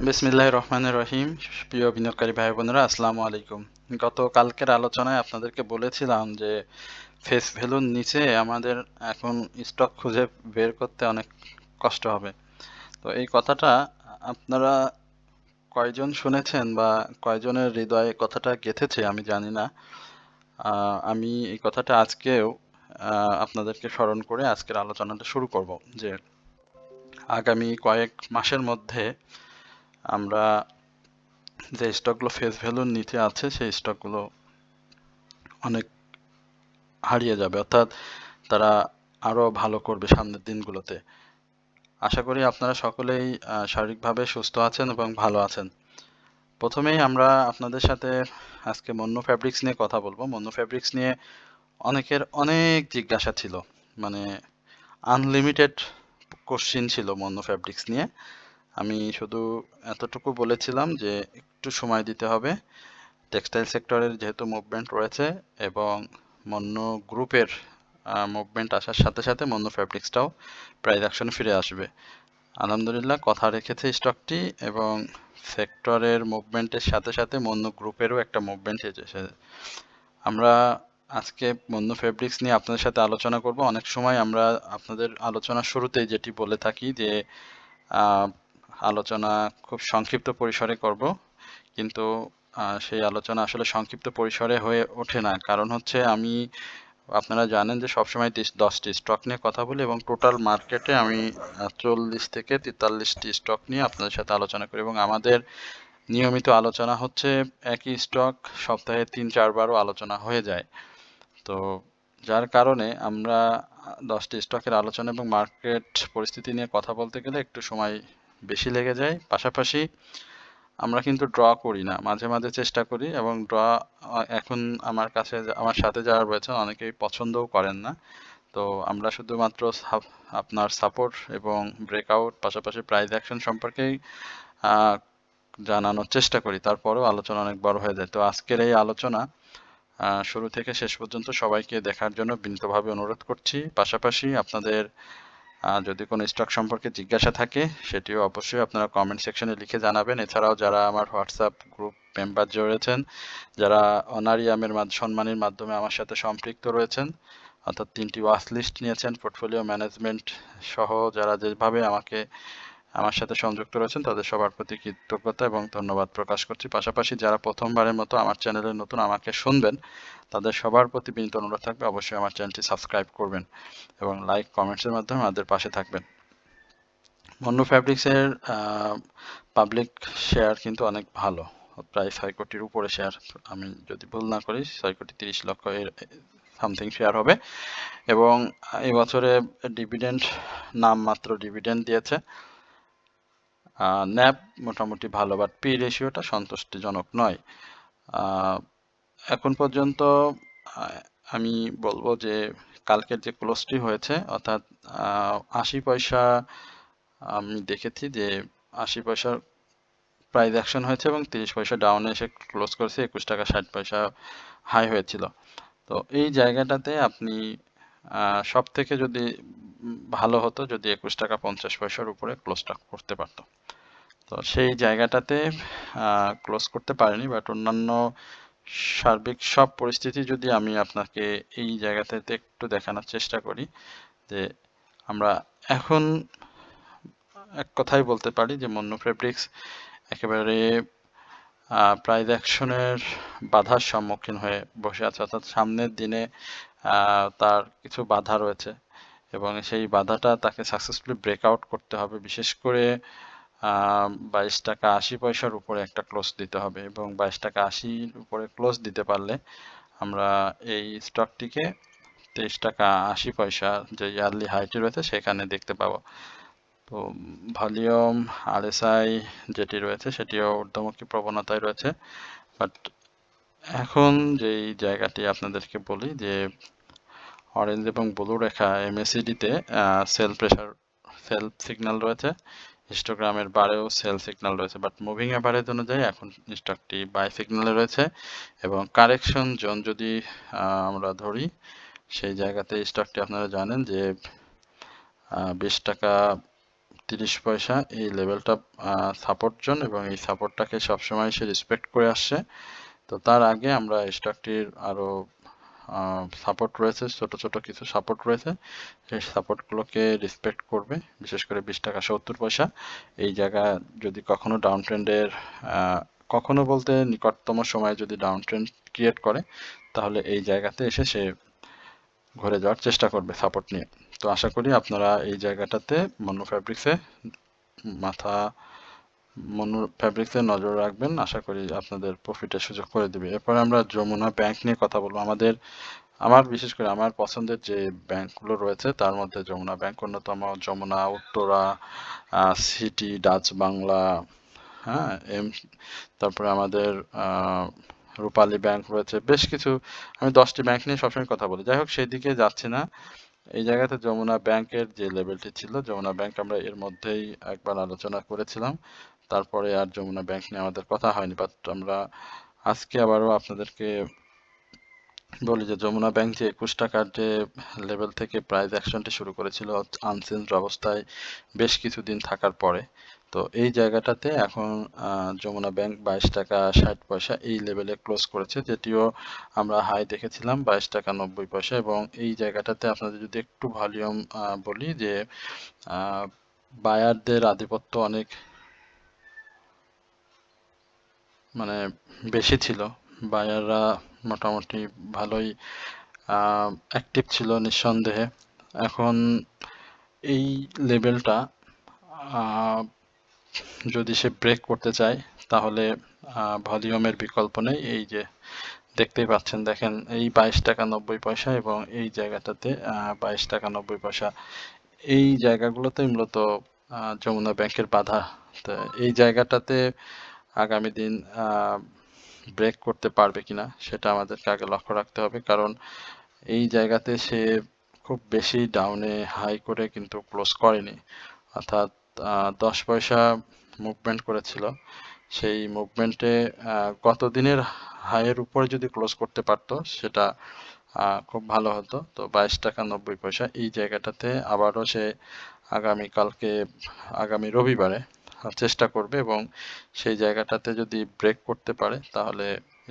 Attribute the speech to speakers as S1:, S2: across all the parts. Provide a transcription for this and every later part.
S1: বিসমিল্লাহির রহমানির রহিম। প্রিয় বিনিয়োগকারী ভাই বোনেরা, আসসালামু আলাইকুম। গতকালকের আলোচনায় আপনাদেরকে বলেছিলাম যে ফেস ভ্যালুর নিচে আমাদের এখন স্টক খুঁজে বের করতে অনেক কষ্ট হবে। তো এই কথাটা আপনারা কয়জন শুনেছেন বা কয়জনের হৃদয়ে কথাটা গেঁথেছে আমি জানি না। আমি এই কথাটা আজকেও আপনাদেরকে স্মরণ করে আজকের আলোচনাটা শুরু করব যে আগামী কয়েক মাসের মধ্যে আমরা যে স্টকগুলো ফেস ভ্যালুর নিচে আছে সেই স্টকগুলো অনেক হারিয়ে যাবে, অর্থাৎ তারা আরো ভালো করবে সামনের দিনগুলোতে। আশা করি আপনারা সকলেই শারীরিকভাবে সুস্থ আছেন এবং ভালো আছেন। প্রথমেই আমরা আপনাদের সাথে আজকে মন্নু ফ্যাব্রিক্স নিয়ে কথা বলবো। মন্নু ফ্যাব্রিক্স নিয়ে অনেকের অনেক জিজ্ঞাসা ছিল, মানে আনলিমিটেড কোশ্চিন ছিল মন্নু ফ্যাব্রিক্স নিয়ে। আমি শুধু এতটুকু বলেছিলাম যে একটু সময় দিতে হবে। টেক্সটাইল সেক্টরের যেহেতু মুভমেন্ট রয়েছে এবং মন্নু গ্রুপের মুভমেন্ট আসার সাথে সাথে মন্নু ফ্যাব্রিক্সটাও প্রাইস অ্যাকশনে ফিরে আসবে। আলহামদুলিল্লাহ কথা রেখেছে স্টকটি এবং সেক্টরের মুভমেন্টের সাথে সাথে মন্নু গ্রুপেরও একটা মুভমেন্ট এসেছে। আমরা আজকে মন্নু ফেব্রিক্স নিয়ে আপনাদের সাথে আলোচনা করব। অনেক সময় আমরা আপনাদের আলোচনার শুরুতেই যেটি বলে থাকি যে আলোচনা খুব সংক্ষিপ্ত পরিসরে করব, কিন্তু সেই আলোচনা আসলে সংক্ষিপ্ত পরিসরে হয়ে ওঠে না। কারণ হচ্ছে আমি, আপনারা জানেন যে সবসময় 10টি স্টক নিয়ে কথা বলি এবং টোটাল মার্কেটে আমি 40 থেকে 43টি স্টক নিয়ে আপনাদের সাথে আলোচনা করি এবং আমাদের নিয়মিত আলোচনা হচ্ছে একই স্টক সপ্তাহে 3-4 বারও আলোচনা হয়ে যায়। তো যার কারণে আমরা 10টি স্টকের আলোচনা এবং মার্কেট পরিস্থিতি নিয়ে কথা বলতে গেলে একটু সময় বেশি লেগে যায়। পাশাপাশি আমরা কিন্তু ড্র করি না, মাঝে মাঝে চেষ্টা করি, এবং ড্র এখন আমার সাথে যারা রয়েছেন অনেকেই পছন্দও করেন না। তো আমরা শুধুমাত্র আপনার সাপোর্ট এবং ব্রেকআউট পাশাপাশি প্রাইস অ্যাকশন সম্পর্কেই জানানোর চেষ্টা করি। তারপরেও আলোচনা অনেক বড় হয়ে যায়। তো আজকের এই আলোচনা শুরু থেকে শেষ পর্যন্ত সবাইকে দেখার জন্য বিনীতভাবে অনুরোধ করছি। পাশাপাশি আপনাদের যদি কোনো স্টক সম্পর্কে জিজ্ঞাসা থাকে সেটিও অবশ্যই আপনারা কমেন্ট সেকশনে লিখে জানাবেন। এছাড়াও যারা আমার হোয়াটসঅ্যাপ গ্রুপ মেম্বার রয়েছেন, যারা অনারিয়ামের সম্মানীর মাধ্যমে আমার সাথে সম্পৃক্ত রয়েছেন, অর্থাৎ 3টি ওয়াচ লিস্ট নিয়েছেন পোর্টফোলিও ম্যানেজমেন্ট সহ, যারা যেভাবে আমার সাথে সংযুক্ত রয়েছেন তাদের সবার প্রতি কৃতজ্ঞতা এবং ধন্যবাদ প্রকাশ করছি। পাশাপাশি যারা প্রথমবারের মতো আমার চ্যানেলে নতুন আমাকে শুনবেন, তাদের সবার প্রতি বিনীত অনুরোধ থাকবে অবশ্যই আমার চ্যানেলটি সাবস্ক্রাইব করবেন এবং লাইক কমেন্টসের মাধ্যমে আমাদের পাশে থাকবেন। মন্নু ফ্যাব্রিক্সের পাবলিক শেয়ার কিন্তু অনেক ভালো, প্রায় 6 কোটির উপরে শেয়ার, আমি যদি ভুল না করি 6,30,00,000 এর সামথিং শেয়ার হবে। এবং এবছরে ডিভিডেন্ড, নামমাত্র ডিভিডেন্ড দিয়েছে। ন্যাব মোটামুটি ভালো, বাট পি রেশিওটা সন্তুষ্টিজনক নয়। এখন পর্যন্ত আমি বলবো যে কালকের যে ক্লোজটি হয়েছে, অর্থাৎ 80 পয়সা, আমি দেখেছি যে 80 পয়সার প্রাইস অ্যাকশন হয়েছে এবং 30 পয়সা ডাউনে এসে ক্লোজ করেছে, 21 টাকা 60 পয়সা হাই হয়েছিল। তো এই জায়গাটাতে আপনি সব থেকে যদি ভালো হতো যদি 21 টাকা 50 পয়সার উপরে ক্লোজটা করতে পারতো। তো সেই জায়গাটাতে ক্লোজ করতে পারেনি, বাট অন্যান্য সার্বিক সব পরিস্থিতি যদি আমি আপনাকে এই জায়গাটাতে একটু দেখানোর চেষ্টা করি, যে আমরা এখন এক কথাই বলতে পারি যে মন্নু ফেব্রিক্স একেবারে প্রাইস অ্যাকশনের বাধার সম্মুখীন হয়ে বসে আছে, অর্থাৎ সামনের দিনে তার কিছু বাধা রয়েছে এবং সেই বাধাটা তাকে সাকসেসফুলি ব্রেকআউট করতে হবে। বিশেষ করে 22 টাকা 80 পয়সার উপরে একটা ক্লোজ দিতে হবে এবং 22 টাকা 80 উপরে ক্লোজ দিতে পারলে আমরা এই স্টকটিকে 23 টাকা 80 পয়সা যে ইয়ারলি হাইটি রয়েছে সেখানে দেখতে পাবো। তো ভলিউম আরএসআই যেটি রয়েছে সেটিও ঊর্ধ্বমুখী প্রবণতায় রয়েছে, বাট এখন যেই জায়গাটি আপনাদেরকে বলি যে অরেঞ্জ এবং ব্লু রেখা এমএসিডিতে সেল প্রেসার, সেল সিগন্যাল রয়েছে, হিস্টোগ্রামের বারেও সেল সিগন্যাল রয়েছে, বাট মুভিং অ্যাভারেজ অনুযায়ী এখন স্টকটি বাই সিগন্যালে রয়েছে এবং কারেকশন জোন যদি আমরা ধরি সেই জায়গাতে স্টকটি আপনারা জানেন যে 20 টাকা 30 পয়সা এই লেভেলটা সাপোর্ট জোন, এবং এই সাপোর্টটাকে সবসময় সে রেসপেক্ট করে আসছে। তো তার আগে আমরা স্টকটির আরো সাপোর্ট রয়েছে, ছোট ছোট কিছু সাপোর্ট রয়েছে, সেই সাপোর্টগুলোকে রেসপেক্ট করবে, বিশেষ করে 20 টাকা 70 পয়সা এই জায়গা যদি কখনো ডাউন ট্রেন্ডের কখনো বলতে নিকটতম সময়ে যদি ডাউন ট্রেন্ড ক্রিয়েট করে, তাহলে এই জায়গাতে এসে সে ঘুরে যাওয়ার চেষ্টা করবে সাপোর্ট নিয়ে। তো আশা করি আপনারা এই জায়গাটাতে মনো ফ্যাব্রিক্সে নজর রাখবেন, আশা করি আপনাদের প্রফিটের সুযোগ করে দিবে। এরপরে আমরা যমুনা ব্যাংক নিয়ে কথা বলবো। আমার বিশেষ করে আমার পছন্দের যে ব্যাংকগুলো রয়েছে তার মধ্যে যমুনা ব্যাংক অন্যতম। যমুনা, উত্তরা, সিটি, ডাচ বাংলা, হ্যাঁ, তারপরে আমাদের রূপালী ব্যাংক রয়েছে, বেশ কিছু। আমি 10টি ব্যাংক নিয়ে সবসময় কথা বলি, যাই হোক সেই দিকে যাচ্ছি না। এই জায়গাতে যমুনা ব্যাংকের যে লেভেলটি ছিল, যমুনা ব্যাংক আমরা এর মধ্যেই একবার আলোচনা করেছিলাম, তারপরে আর যমুনা ব্যাংক নিয়ে আমাদের কথা হয়নি। বাট আমরা আজকে আবারও আপনাদেরকে বলি যে যমুনা ব্যাংক যে 21 টাকার যে লেভেল থেকে প্রাইস অ্যাকশনটি শুরু করেছিল আনচেঞ্জ অবস্থায় বেশ কিছুদিন থাকার পরে, তো এই জায়গাটাতে এখন যমুনা ব্যাংক 22 টাকা 60 পয়সা এই লেভেলে ক্লোজ করেছে, যেটিও আমরা হাই দেখেছিলাম 22 টাকা 90 পয়সা। এবং এই জায়গাটাতে আপনাদের যদি একটু ভলিউম বলি যে বায়ারদের আধিপত্য অনেক মানে বেশি ছিল, বায়াররা মোটামুটি ভালোই অ্যাক্টিভ ছিল নিঃসন্দেহে। এখন এই লেভেলটা যদি সে ব্রেক করতে চায়, তাহলে ভলিউমের বিকল্প নেই। এই যে দেখতেই পাচ্ছেন, দেখেন এই 22 টাকা 90 পয়সা এবং এই জায়গাটাতে 22 টাকা 90 পয়সা, এই জায়গাগুলোতে মূলত যমুনা ব্যাংকের বাধা। তো এই জায়গাটাতে আগামী দিন ব্রেক করতে পারবে কিনা সেটা আমাদেরকে আগে লক্ষ্য রাখতে হবে, কারণ এই জায়গাতে সে খুব বেশি ডাউনে হাই করে কিন্তু ক্লোজ করেনি, অর্থাৎ 10 পয়সা মুভমেন্ট করেছিল। সেই মুভমেন্টে গত দিনের হাইয়ের উপরে যদি ক্লোজ করতে পারতো সেটা খুব ভালো হতো। তো 22 টাকা 90 পয়সা এই জায়গাটাতে আবারও সে আগামী রবিবারে চেষ্টা করবে, এবং সেই জায়গাটাতে যদি ব্রেক করতে পারে তাহলে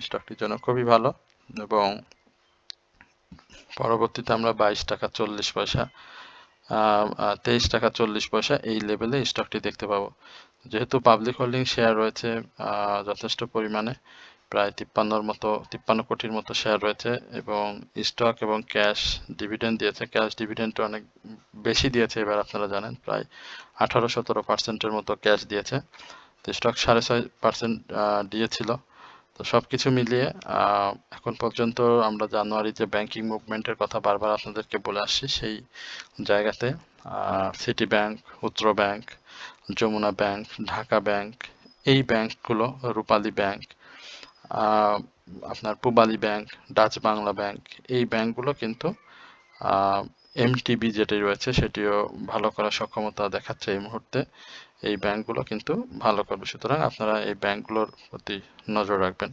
S1: স্টকটির জন্য খুবই ভালো। এবং পরবর্তীতে আমরা 22 টাকা 40 পয়সা 23 টাকা 40 পয়সা এই লেভেলে স্টকটি দেখতে পাবো। যেহেতু পাবলিক হোল্ডিং শেয়ার রয়েছে যথেষ্ট পরিমাণে, প্রায় 53 কোটির মতো শেয়ার রয়েছে, এবং স্টক এবং ক্যাশ ডিভিডেন্ড দিয়েছে। ক্যাশ ডিভিডেন্ড অনেক বেশি দিয়েছে এবার, আপনারা জানেন প্রায় 18-17% মতো ক্যাশ দিয়েছে। তো স্টক 6.5% দিয়েছিল। তো সবকিছু মিলিয়ে এখন পর্যন্ত আমরা জানুয়ারি যে ব্যাংকিং মুভমেন্টের কথা বারবার আপনাদেরকে বলে আসছি, সেই জায়গাতে City Bank, Uttar Bank, Jamuna Bank, Dhaka Bank, এই ব্যাংকগুলো, রূপালী ব্যাংক, আপনার Pubali Bank, Dutch Bangla Bank, এই ব্যাংকগুলো কিন্তু এমটিবি যেটি রয়েছে সেটিও ভালো করার সক্ষমতা দেখাচ্ছে এই মুহূর্তে। এই ব্যাংকগুলো কিন্তু ভালো করবে, সুতরাং আপনারা এই ব্যাংকগুলোর প্রতি নজর রাখবেন।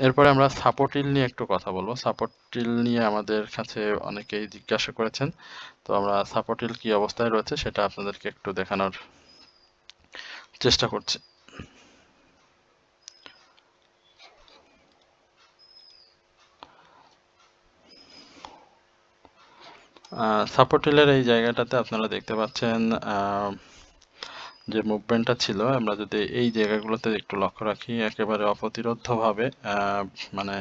S1: এরপরে আমরা সাপোর্টিল নিয়ে একটু কথা বলবো। সাপোর্টিল নিয়ে আমাদের কাছে অনেকেই জিজ্ঞাসা করেছেন, তো আমরা সাপোর্টিল কি অবস্থায় রয়েছে সেটা আপনাদেরকে একটু দেখানোর চেষ্টা করছি। সাপোর্টিলের এই জায়গাটাতে আপনারা দেখতে পাচ্ছেন যে মুভমেন্টটা ছিল, আমরা যদি এই জায়গাগুলোতে একটু লক্ষ্য রাখি, একেবারে অপ্রতিরোধ্যভাবে মানে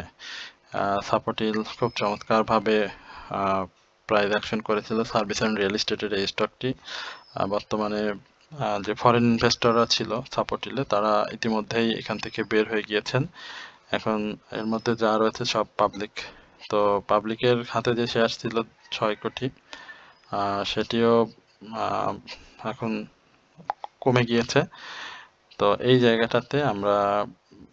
S1: সাপোর্টিল খুব চমৎকারভাবে প্রাইস অ্যাকশন করেছিল। সার্ভিস অ্যান্ড রিয়েল এস্টেটের এই স্টকটি বর্তমানে যে ফরেন ইনভেস্টররা ছিল সাপোর্টিলে, তারা ইতিমধ্যেই এখান থেকে বের হয়ে গিয়েছেন। এখন এর মধ্যে যা রয়েছে সব পাবলিক। তো পাবলিকের হাতে যে শেয়ার ছিল 6 কোটি, সেটিও এখন কমে গিয়েছে। তো এই জায়গাটাতে আমরা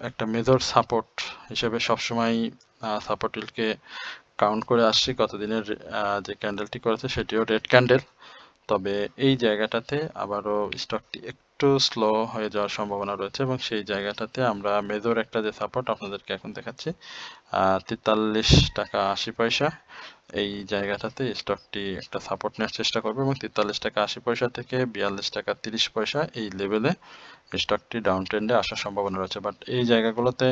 S1: একটা মেজর সাপোর্ট হিসেবে সবসময় সাপোর্টিলকে কাউন্ট করে আসছি। গতদিনের যে ক্যান্ডেলটি করেছে সেটিও রেড ক্যান্ডেল, তবে এই জায়গাটাতে আবারও স্টকটি একটু স্লো হয়ে যাওয়ার সম্ভাবনা রয়েছে এবং সেই জায়গাটাতে আমরা মেজর একটা যে সাপোর্ট আপনাদেরকে এখন দেখাচ্ছি 43 টাকা 80 পয়সা, এই জায়গাটাতে স্টকটি একটা সাপোর্ট নেওয়ার চেষ্টা করবে এবং 43 টাকা 80 পয়সা থেকে 42 টাকা 30 পয়সা এই লেভেলে স্টকটি ডাউন ট্রেন্ডে আসার সম্ভাবনা রয়েছে। বাট এই জায়গাগুলোতে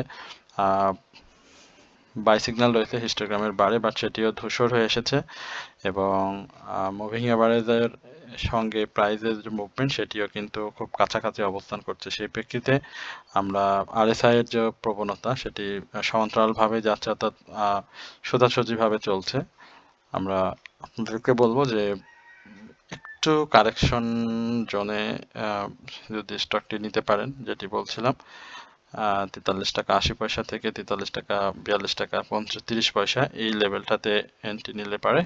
S1: বাই সিগন্যাল রয়েছে হিস্টোগ্রামের বারে, বাট সেটিও ধূসর হয়ে এসেছে এবং মুভিং অ্যাভারেজের সঙ্গে প্রাইজের যে মুভমেন্ট সেটিও কিন্তু খুব কাছাকাছি অবস্থান করছে। সেই প্রেক্ষিতে আমরা আরএসআই এর যে প্রবণতা সেটি সমান্তরালভাবে যাচ্ছে, অর্থাৎ সোজাসুজিভাবে চলছে। আমরা আপনাদেরকে বলবো যে একটু কারেকশন জোনে যদি স্টকটি নিতে পারেন, যেটি বলছিলাম 43 টাকা 80 পয়সা থেকে 43 টাকা 42 টাকা 30 পয়সা এই লেভেলটাতে এন্ট্রি নিলে পারে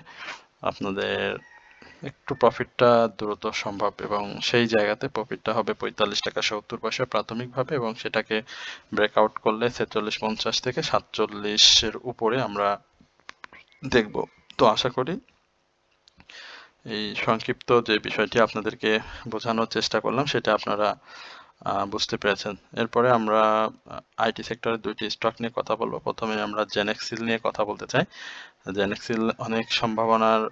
S1: আপনাদের একটু প্রফিটটা দ্রুত সম্ভব এবং সেই জায়গাতে প্রফিটটা হবে 45 টাকা 70 পয়সা প্রাথমিকভাবে এবং সেটাকে ব্রেকআউট করলে 46-50 থেকে 47-এর উপরে আমরা দেখব। তো আশা করি এই সংক্ষিপ্ত যে বিষয়টি আপনাদেরকে বোঝানোর চেষ্টা করলাম সেটা আপনারা বুঝতে পেরেছেন। এরপরে আমরা আইটি সেক্টরের দুইটি স্টক নিয়ে কথা বলবো। প্রথমে আমরা জেনেক্সিল নিয়ে কথা বলতে চাই। জেনেক্সিল অনেক সম্ভাবনার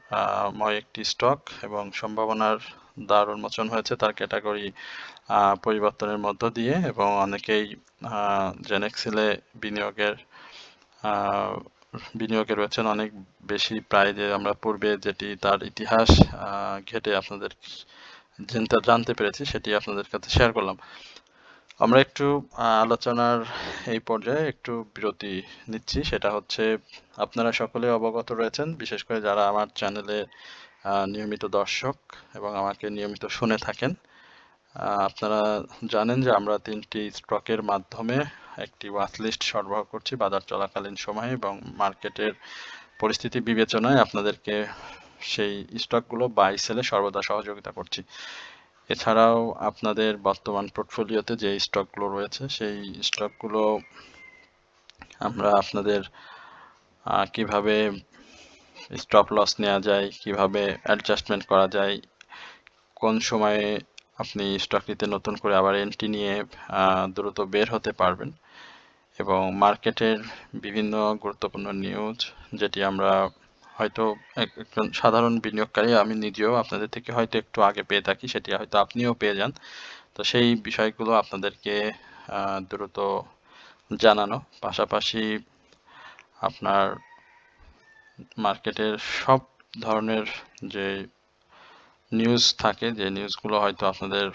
S1: ময় একটি স্টক এবং সম্ভাবনার দ্বার উন্মোচন হয়েছে তার ক্যাটাগরি পরিবর্তনের মধ্য দিয়ে এবং অনেকেই জেনেক্সিলে বিনিয়োগে রয়েছেন অনেক বেশি, প্রায় যে আমরা পূর্বে যেটি তার ইতিহাস ঘেটে আপনাদের জানতে পেরেছি সেটি আপনাদের কাছে শেয়ার করলাম। আমরা একটু আলোচনার এই পর্যায়ে একটু বিরতি নিচ্ছি, সেটা হচ্ছে আপনারা সকলে অবগত রয়েছেন, বিশেষ করে যারা আমার চ্যানেলে নিয়মিত দর্শক এবং আমাকে নিয়মিত শুনে থাকেন, আপনারা জানেন যে আমরা 3টি স্টকের মাধ্যমে একটি ওয়াচলিস্ট সরবরাহ করছি বাজার চলাকালীন সময়ে এবং মার্কেটের পরিস্থিতি বিবেচনায় আপনাদেরকে সেই স্টকগুলো বাই সেলে সর্বদা সহযোগিতা করছি। এছাড়াও আপনাদের বর্তমান পোর্টফোলিওতে যে স্টকগুলো রয়েছে সেই স্টকগুলো আমরা আপনাদের কিভাবে স্টপ লস নেওয়া যায়, কিভাবে অ্যাডজাস্টমেন্ট করা যায়, কোন সময়ে আপনি স্টকটিতে নতুন করে আবার এন্ট্রি নিয়ে দ্রুত বের হতে পারবেন এবং মার্কেটের বিভিন্ন গুরুত্বপূর্ণ নিউজ যেটি আমরা হয়তো একজন সাধারণ বিনিয়োগকারী আমি নিজেও আপনাদের থেকে হয়তো একটু আগে পেয়ে থাকি, সেটি হয়তো আপনিও পেয়ে যান। তো সেই বিষয়গুলো আপনাদেরকে দ্রুত জানানো, পাশাপাশি আপনার মার্কেটের সব ধরনের যে নিউজ থাকে, যে নিউজগুলো হয়তো আপনাদের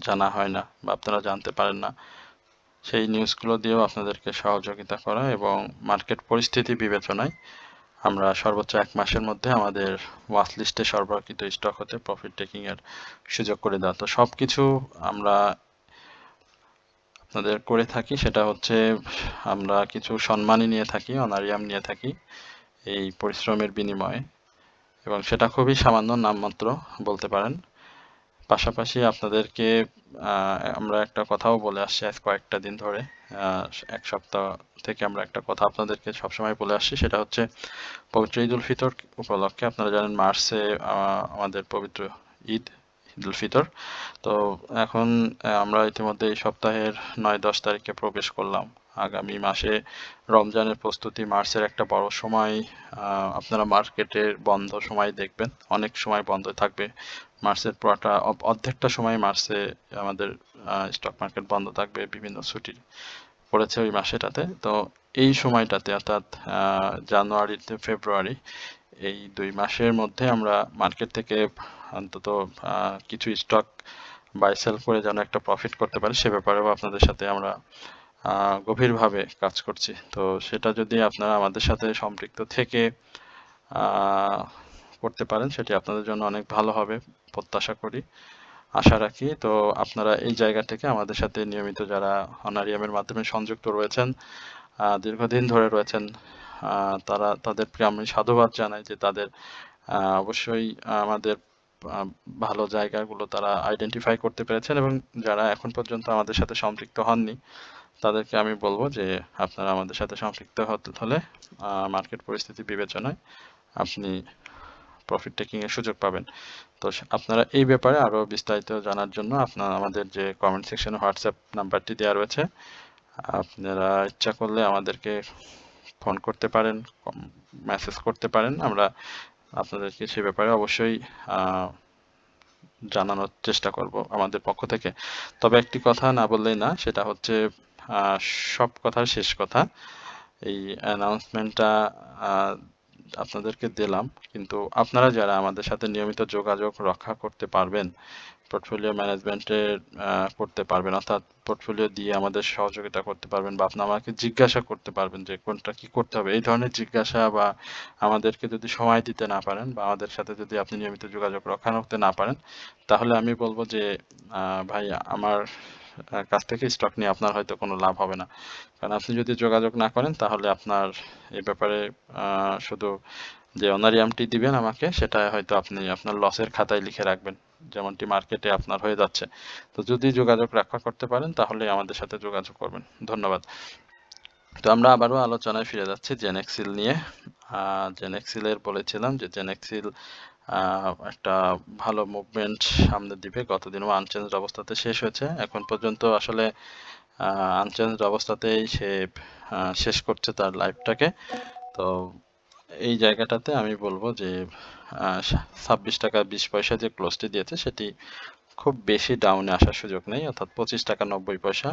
S1: জানা হয় না বা আপনারা জানতে পারেন না, সেই নিউজগুলো দিয়েও আপনাদেরকে সহযোগিতা করা এবং মার্কেট পরিস্থিতি বিবেচনায় আমরা সর্বোচ্চ 1 মাসের মধ্যে আমাদের ওয়াচ লিস্টে সরবরাহকৃত স্টক হতে প্রফিট টেকিং এর সুযোগ করে দেওয়া। তো সবকিছু আমরা আপনাদের করে থাকি, সেটা হচ্ছে আমরা কিছু সম্মানই নিয়ে থাকি, অনারিয়াম নিয়ে থাকি এই পরিশ্রমের বিনিময়ে এবং সেটা খুবই সামান্য, নামমাত্র বলতে পারেন। পাশাপাশি আপনাদেরকে আমরা একটা কথাও বলে আসছি আজ কয়েকটা দিন ধরে, 1 সপ্তাহ থেকে আমরা একটা কথা আপনাদেরকে সবসময় বলে আসছি, সেটা হচ্ছে পবিত্র ঈদ উল ফিতর উপলক্ষে আপনারা জানেন মার্চে আমাদের পবিত্র ঈদ উল ফিতর। তো এখন আমরা ইতিমধ্যে এই সপ্তাহের 9-10 তারিখে প্রবেশ করলাম। আগামী মাসে রমজানের প্রস্তুতি, মার্চের একটা বড় সময় আপনারা মার্কেটের বন্ধ সময় দেখবেন, অনেক সময় বন্ধ থাকবে। মার্চের পুরোটা অর্ধেকটা সময় মার্চে আমাদের স্টক মার্কেট বন্ধ থাকবে, বিভিন্ন ছুটি পড়েছে ওই মাসেটাতে। তো এই সময়টাতে অর্থাৎ জানুয়ারিতে ফেব্রুয়ারি এই 2 মাসের মধ্যে আমরা মার্কেট থেকে অন্তত কিছু স্টক বাই সেল করে যেন একটা প্রফিট করতে পারি সে ব্যাপারেও আপনাদের সাথে আমরা গভীরভাবে কাজ করছি। তো সেটা যদি আপনারা আমাদের সাথে সম্পৃক্ত থেকে করতে পারেন সেটি আপনাদের জন্য অনেক ভালো হবে প্রত্যাশা করি, আশা রাখি। তো আপনারা এই জায়গা থেকে আমাদের সাথে নিয়মিত যারা অনারিয়ামের মাধ্যমে সংযুক্ত রয়েছেন, দীর্ঘদিন ধরে রয়েছেন, তাদেরকে আমি সাধুবাদ জানাই যে তাদের অবশ্যই আমাদের ভালো জায়গাগুলো তারা আইডেন্টিফাই করতে পেরেছেন এবং যারা এখন পর্যন্ত আমাদের সাথে সম্পৃক্ত হননি তাদেরকে আমি বলবো যে আপনারা আমাদের সাথে সম্পৃক্ত হলে মার্কেট পরিস্থিতি বিবেচনায় আপনি প্রফিট টেকিং এর সুযোগ পাবেন। তো আপনারা এই ব্যাপারে আরো বিস্তারিত জানার জন্য আপনারা আমাদের যে কমেন্ট সেকশনে হোয়াটসঅ্যাপ নাম্বারটি দেওয়া রয়েছে, আপনারা ইচ্ছা করলে আমাদেরকে ফোন করতে পারেন, মেসেজ করতে পারেন। আমরা আপনাদেরকে সে ব্যাপারে অবশ্যই জানানোর চেষ্টা করব আমাদের পক্ষ থেকে। তবে একটি কথা না বললেই না, সেটা হচ্ছে সব কথার শেষ কথা, এই অ্যানাউন্সমেন্টটা আপনাদেরকে দিলাম, কিন্তু আপনারা যারা আমাদের সাথে নিয়মিত যোগাযোগ রক্ষা করতে পারবেন, পোর্টফোলিও ম্যানেজমেন্টের করতে পারবেন, অর্থাৎ পোর্টফোলিও দিয়ে আমাদের সহযোগিতা করতে পারবেন, বা আপনি আমাকে জিজ্ঞাসা করতে পারবেন যে কোনটা কি করতে হবে, এই ধরনের জিজ্ঞাসা বা আমাদেরকে যদি সময় দিতে না পারেন, বা আমাদের সাথে যদি আপনি নিয়মিত যোগাযোগ রক্ষা করতে না পারেন, তাহলে আমি বলবো যে ভাই, আমার কাছ থেকে স্টক নিয়ে আপনার হয়তো কোনো লাভ হবে না। কারণ আপনি যদি যোগাযোগ না করেন, তাহলে আপনার এই ব্যাপারে শুধু যে অনারিয়ামটি দিবেন আমাকে, সেটা হয়তো আপনি আপনার লসের খাতায় লিখে রাখবেন, যেমনটি মার্কেটে আপনার হয়ে যাচ্ছে। তো যদি যোগাযোগ রক্ষা করতে পারেন, তাহলে আমাদের সাথে যোগাযোগ করবেন। ধন্যবাদ। তো আমরা আবারও আলোচনায় ফিরে যাচ্ছি জেনেক্সিল নিয়ে। জেনেক্সিলের বলেছিলাম যে জেনেক্সিল একটা ভালো মুভমেন্ট সামনে দিবে। গতদিনও আনচেঞ্জড অবস্থাতে শেষ হয়েছে, এখন পর্যন্ত আসলে আনচেঞ্জড অবস্থাতেই সে শেষ করছে তার লাইফটাকে। তো এই জায়গাটাতে আমি বলবো যে 26 টাকা 20 পয়সা যে ক্লোজটি দিয়েছে, সেটি খুব বেশি ডাউনে আসার সুযোগ নেই, অর্থাৎ 25 টাকা 90 পয়সা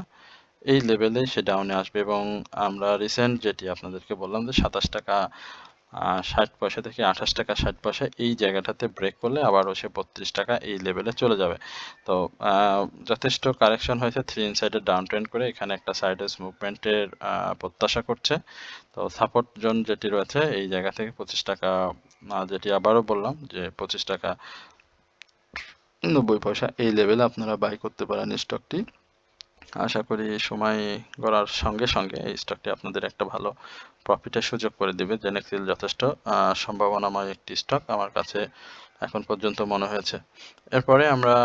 S1: এই লেভেলে সে ডাউনে আসবে। এবং আমরা রিসেন্ট যেটি আপনাদেরকে বললাম যে 27 টাকা 60 পয়সা থেকে 28 টাকা 60 পয়সা এই জায়গাটাতে ব্রেক করলে আবারও সে 32 টাকা এই লেভেলে চলে যাবে। তো যথেষ্ট কারেকশন হয়েছে, 3 ইনসাইডের ডাউন ট্রেন্ড করে এখানে একটা সাইডওয়েজ মুভমেন্টের প্রত্যাশা করছে। তো সাপোর্ট জোন যেটি রয়েছে এই জায়গা থেকে 25 টাকা, যেটি আবারও বললাম যে 25 টাকা 90 পয়সা এই লেভেলে আপনারা বাই করতে পারেন স্টকটি। আশা করি সময় গড়ার সঙ্গে সঙ্গে এই স্টকটি আপনাদের একটা ভালো প্রফিটের সুযোগ করে দেবে। জেনেক্সিল যথেষ্ট সম্ভাবনাময় একটি স্টক আমার কাছে এখন পর্যন্ত মনে হয়েছে। এরপরে আমরা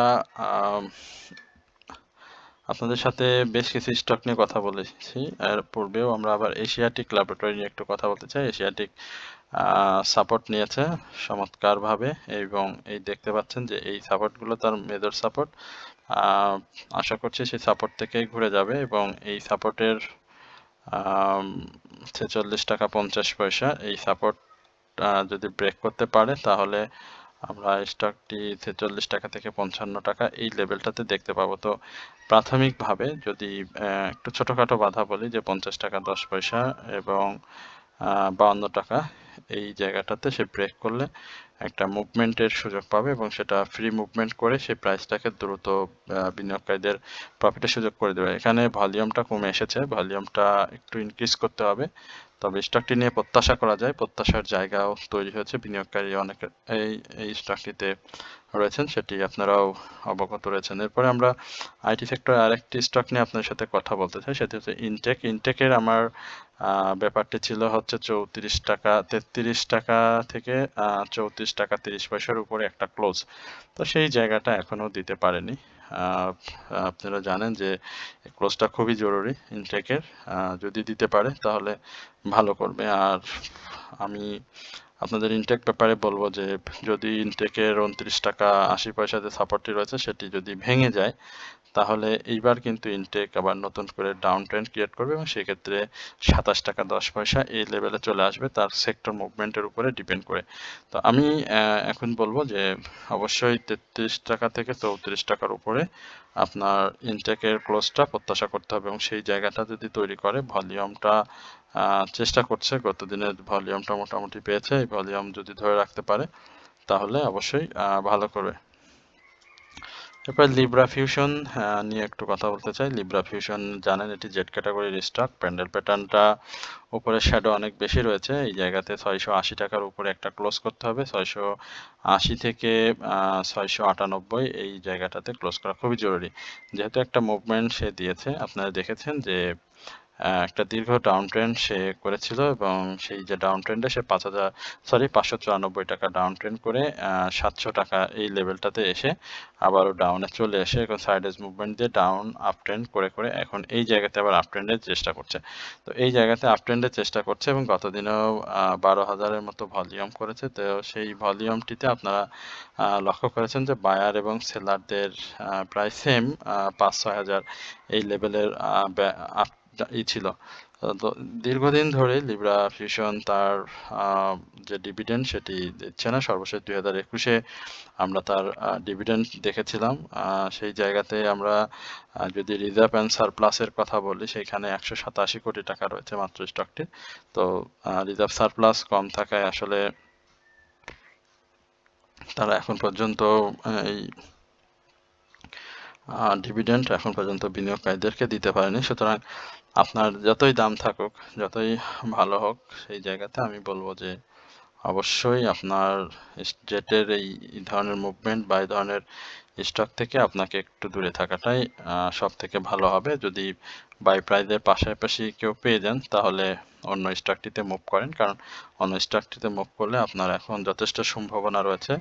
S1: আপনাদের সাথে বেশ কিছু স্টক নিয়ে কথা বলেছি, এর পূর্বেও আমরা আবার এশিয়াটিক ল্যাবরেটরি নিয়ে একটু কথা বলতে চাই। এশিয়াটিক সাপোর্ট নিয়েছে চমৎকারভাবে, এবং এই দেখতে পাচ্ছেন যে এই সাপোর্টগুলো তার মেজর সাপোর্ট। আশা করছি সেই সাপোর্ট থেকে ঘুরে যাবে, এবং এই সাপোর্টের 46 টাকা 50 পয়সা এই সাপোর্ট যদি ব্রেক করতে পারে, তাহলে আমরা স্টকটি 46 টাকা থেকে 55 টাকা এই লেভেলটাতে দেখতে পাবো। তো প্রাথমিকভাবে যদি একটু ছোটখাটো বাধা বলি, যে 50 টাকা 10 পয়সা এবং 52 টাকা এই জায়গাটাতে সে ব্রেক করলে একটা মুভমেন্টের সুযোগ পাবে, এবং সেটা ফ্রি মুভমেন্ট করে সেই প্রাইসটাকে দ্রুত বিনিয়োগকারীদের প্রফিটের সুযোগ করে দেবে। এখানে ভলিউমটা কমে এসেছে, ভলিউমটা একটু ইনক্রিজ করতে হবে। তবে স্টকটি নিয়ে প্রত্যাশা করা যায়, প্রত্যাশার জায়গাও তৈরি হয়েছে, বিনিয়োগকারী অনেকে এই স্টকটিতে রয়েছেন, সেটি আপনারাও অবগত রয়েছেন। এরপরে আমরা আইটি সেক্টর আরেকটি স্টক নিয়ে আপনার সাথে কথা বলতে চাই, সেটি হচ্ছে ইনটেক। ইনটেকের আমার ব্যাপারটি ছিল হচ্ছে 34 টাকা 33 টাকা থেকে 34 টাকা 30 পয়সার উপরে একটা ক্লোজ। তো সেই জায়গাটা এখনো দিতে পারেনি। আপনারা জানেন যে ক্লোজটা খুবই জরুরি ইনটেকের, যদি দিতে পারে তাহলে ভালো করবে। আর আমি আপনাদের ইনটেক ব্যাপারে বলবো যে যদি ইনটেকের 29 টাকা 80 পয়সাতে সাপোর্টটি রয়েছে, সেটি যদি ভেঙে যায়, তাহলে এইবার কিন্তু ইনটেক আবার নতুন করে ডাউন ট্রেন্ড ক্রিয়েট করবে, এবং সেক্ষেত্রে 27 টাকা 10 পয়সা এই লেভেলে চলে আসবে, তার সেক্টর মুভমেন্টের উপরে ডিপেন্ড করে। তো আমি এখন বলবো যে অবশ্যই 33 টাকা থেকে 34 টাকার উপরে আপনার ইনটেকের ক্লোজটা প্রত্যাশা করতে হবে, এবং সেই জায়গাটা যদি তৈরি করে, ভলিউমটা চেষ্টা করছে, গত দিনের ভলিউমটা মোটামুটি পেয়েছে, এই ভলিউম যদি ধরে রাখতে পারে তাহলে অবশ্যই ভালো করবে। এরপর লিব্রা ফিউশন নিয়ে একটু কথা বলতে চাই। লিব্রা ফিউশন জানেন এটি জেড ক্যাটাগরির স্টক। প্যান্ডেল প্যাটার্নটা উপরে শ্যাডো অনেক বেশি রয়েছে, এই জায়গাতে 680 টাকার উপরে একটা ক্লোজ করতে হবে। 680 থেকে 698 এই জায়গাটাতে ক্লোজ করা খুবই জরুরি, যেহেতু একটা মুভমেন্ট সে দিয়েছে। আপনারা দেখেছেন যে একটা দীর্ঘ ডাউন ট্রেন্ড সে করেছিল এবং সেই যে ডাউন ট্রেন্ডে সে 594 টাকা ডাউন ট্রেন্ড করে 700 টাকা এই লেভেলটাতে এসে আবারও ডাউনে চলে এসে এখন সাইডওয়েজ মুভমেন্ট দিয়ে ডাউন আপ ট্রেন্ড করে করে এখন এই জায়গাতে আবার আপ ট্রেন্ডের চেষ্টা করছে। তো এই জায়গাতে আপ ট্রেন্ডের চেষ্টা করছে এবং গত দিনেও 12,000-এর মতো ভলিউম করেছে। তো সেই ভলিউমটিতে আপনারা লক্ষ্য করেছেন যে বায়ার এবং সেলারদের প্রায় সেম 5-6 হাজার এই লেভেলের ছিল। তো দীর্ঘদিন ধরে লিব্রা ফিউশন তার যে ডিভিডেন্ড সেটি দিচ্ছে না। সর্বশেষ 2021-এ আমরা তার ডিভিডেন্ড দেখেছিলাম। সেই জায়গাতে আমরা যদি রিজার্ভ অ্যান্ড সারপ্লাসের কথা বলি সেখানে 187 কোটি টাকা রয়েছে মাত্র স্টকটি। তো রিজার্ভ সারপ্লাস কম থাকায় আসলে তারা এখন পর্যন্ত এই ডিভিডেন্ড এখন পর্যন্ত বিনিয়োগকারীদেরকে দিতে পারেনি। সুতরাং আপনার যতই দাম থাকুক, যতই ভালো হোক, সেই জায়গাতে আমি বলবো যে অবশ্যই আপনার জেটের এই ধরনের মুভমেন্ট বা এই ধরনের স্টক থেকে আপনাকে একটু দূরে থাকাটাই সব থেকে ভালো হবে। যদি বাই প্রাইজের পাশাপাশি কেউ পেয়ে যান তাহলে অন্য স্টকটিতে মুভ করেন, কারণ অন্য স্টকটিতে মুভ করলে আপনার এখন যথেষ্ট সম্ভাবনা রয়েছে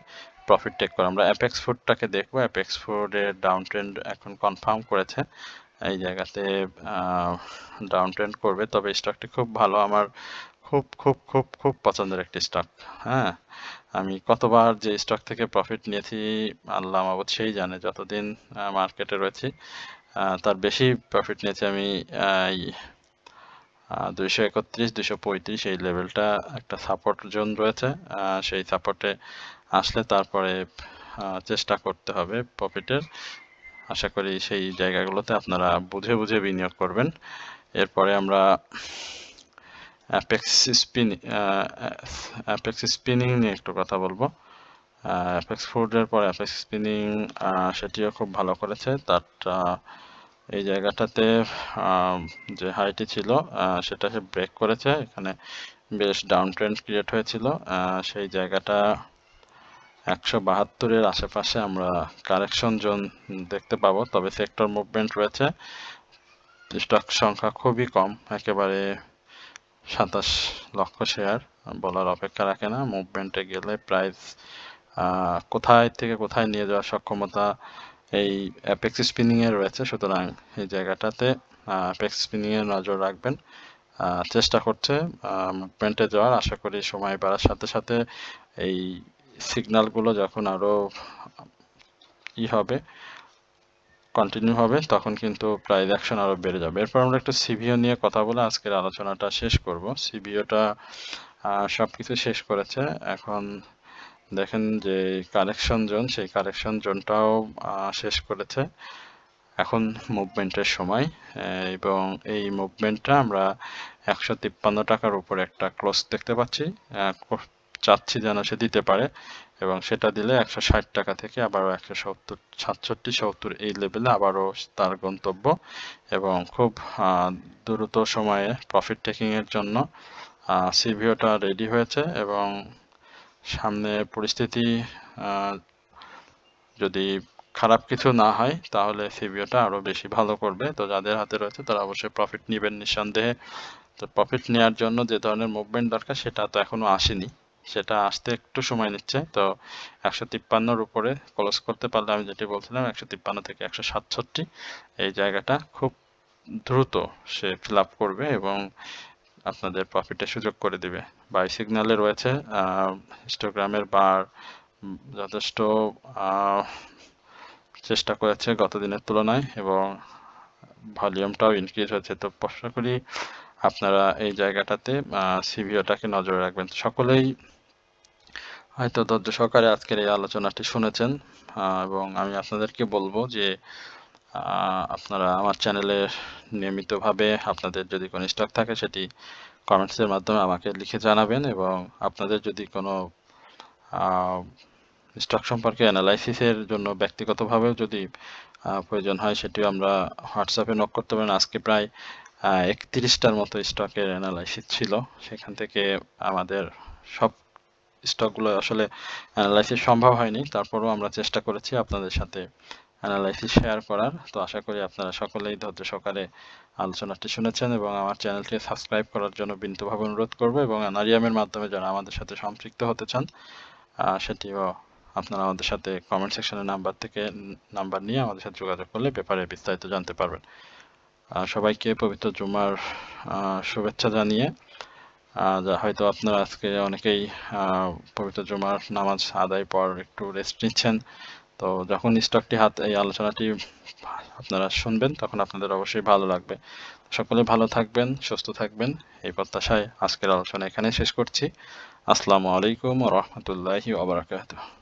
S1: প্রফিট টেক করা। আমরা অ্যাপেক্স ফুডটাকে দেখবো। অ্যাপেক্স ফুডের ডাউন ট্রেন্ড এখন কনফার্ম করেছে, এই জায়গাতে ডাউন ট্রেন্ড করবে। তবে স্টকটি খুব ভালো, আমার খুব খুব খুব খুব পছন্দের একটি স্টক। হ্যাঁ, আমি কতবার যে স্টক থেকে প্রফিট নিয়েছি আল্লাহ মাবুদ সেই জানে। যতদিন মার্কেটে রয়েছি তার বেশি প্রফিট নিয়েছি আমি। 231, 235 এই লেভেলটা একটা সাপোর্ট জোন রয়েছে। সেই সাপোর্টে আসলে তারপরে চেষ্টা করতে হবে প্রফিটের। আশা করি সেই জায়গাগুলোতে আপনারা বুঝে বুঝে বিনিয়োগ করবেন। এরপরে আমরা অ্যাপেক্স স্পিনিং নিয়ে একটু কথা বলবো। অ্যাপেক্স ফুডের পর অ্যাপেক্স স্পিনিং সেটিও খুব ভালো করেছে। তার এই জায়গাটাতে যে হাইটি ছিল সেটা সে ব্রেক করেছে। এখানে বেশ ডাউন ট্রেন্ড ক্রিয়েট হয়েছিল। সেই জায়গাটা 172-এর আশেপাশে আমরা কারেকশন জোন দেখতে পাবো। তবে সেক্টর মুভমেন্ট রয়েছে, স্টক সংখ্যা খুবই কম, একেবারে 27 লক্ষ শেয়ার, বলার অপেক্ষা রাখে না। মুভমেন্টে গেলে প্রাইস কোথায় থেকে কোথায় নিয়ে যাওয়ার সক্ষমতা এই অ্যাপেক্স স্পিনিং এ রয়েছে। সুতরাং এই জায়গাটাতে অ্যাপেক্স স্পিনিং এ নজর রাখবেন। চেষ্টা করছে মুভমেন্টে যাওয়ার। আশা করি সময় বাড়ার সাথে সাথে এই সিগন্যালগুলো যখন আরো হবে, কন্টিনিউ হবে, তখন কিন্তু প্রাইস অ্যাকশন আরো বেড়ে যাবে। এরপর আমরা একটু সিভিও নিয়ে কথা বলে আজকের আলোচনাটা শেষ করব। সিভিওটা সবকিছু শেষ করেছে। এখন দেখেন যে কারেকশন জোন, সেই কারেকশন জোনটাও শেষ করেছে। এখন মুভমেন্টের সময়, এবং এই মুভমেন্টটা আমরা 153 টাকার উপরে একটা ক্লোজ দেখতে পাচ্ছি। চাচ্ছি যেন সে দিতে পারে, এবং সেটা দিলে 160 টাকা থেকে আবারও 170, 67, 70 এই লেভেলে আবারও তার গন্তব্য, এবং খুব দ্রুত সময়ে প্রফিট টেকিং এর জন্য সিভিওটা রেডি হয়েছে। এবং সামনে পরিস্থিতি যদি খারাপ কিছু না হয় তাহলে সিভিওটা আরো বেশি ভালো করবে। তো যাদের হাতে রয়েছে তারা অবশ্যই প্রফিট নেবেন নিঃসন্দেহে। তো প্রফিট নেওয়ার জন্য যে ধরনের মুভমেন্ট দরকার সেটা তো এখনো আসেনি, সেটা আসতে একটু সময় নিচ্ছে। তো 153-র উপরে ক্লোজ করতে পারলে, আমি যেটি বলছিলাম 153 থেকে 167, এই জায়গাটা খুব দ্রুত সে ফিল আপ করবে এবং আপনাদের প্রফিটের সুযোগ করে দিবে। বাই সিগন্যালে রয়েছে, হিস্টোগ্রামের বার যথেষ্ট চেষ্টা করেছে গত দিনের তুলনায় এবং ভলিউমটাও ইনক্রিজ হয়েছে। তো আশা করি আপনারা এই জায়গাটাতে সিভিওটাকে নজরে রাখবেন। সকলেই হয়তো ধৈর্য সহকারে আজকের এই আলোচনাটি শুনেছেন, এবং আমি আপনাদেরকে বলবো যে আপনারা আমার চ্যানেলে নিয়মিতভাবে আপনাদের যদি কোনো স্টক থাকে সেটি কমেন্টসের মাধ্যমে আমাকে লিখে জানাবেন, এবং আপনাদের যদি কোনো স্টক সম্পর্কে অ্যানালাইসিসের জন্য ব্যক্তিগতভাবেও যদি প্রয়োজন হয় সেটিও আমরা হোয়াটসঅ্যাপে নক করতে পারেন। আজকে প্রায় 31টার মতো স্টকের অ্যানালাইসিস ছিল, সেখান থেকে আমাদের সব স্টকগুলো আসলে অ্যানালাইসিস সম্ভব হয়নি, তারপরেও আমরা চেষ্টা করেছি আপনাদের সাথে অ্যানালাইসিস শেয়ার করার। তো আশা করি আপনারা সকলেই ধৈর্য সহকারে আলোচনাটি শুনেছেন এবং আমার চ্যানেলটি সাবস্ক্রাইব করার জন্য বিনীতভাবে অনুরোধ করব এবং আনারিয়ামের মাধ্যমে যারা আমাদের সাথে সম্পৃক্ত হতে চান সেটিও আপনারা আমাদের সাথে কমেন্ট সেকশনের নাম্বার নিয়ে আমাদের সাথে যোগাযোগ করলে ব্যাপারে বিস্তারিত জানতে পারবেন। সবাইকে পবিত্র জুমার শুভেচ্ছা জানিয়ে হয়তো আপনারা আজকে অনেকেই পবিত্র জুমার নামাজ আদায় পর একটু রেস্ট নিচ্ছেন। তো যখন এই আলোচনাটি আপনারা শুনবেন তখন আপনাদের অবশ্যই ভালো লাগবে। সকলে ভালো থাকবেন, সুস্থ থাকবেন এই প্রত্যাশায় আজকের আলোচনা এখানে শেষ করছি। আসসালামু আলাইকুম ওয়া রাহমাতুল্লাহি ওয়া বারাকাতুহু।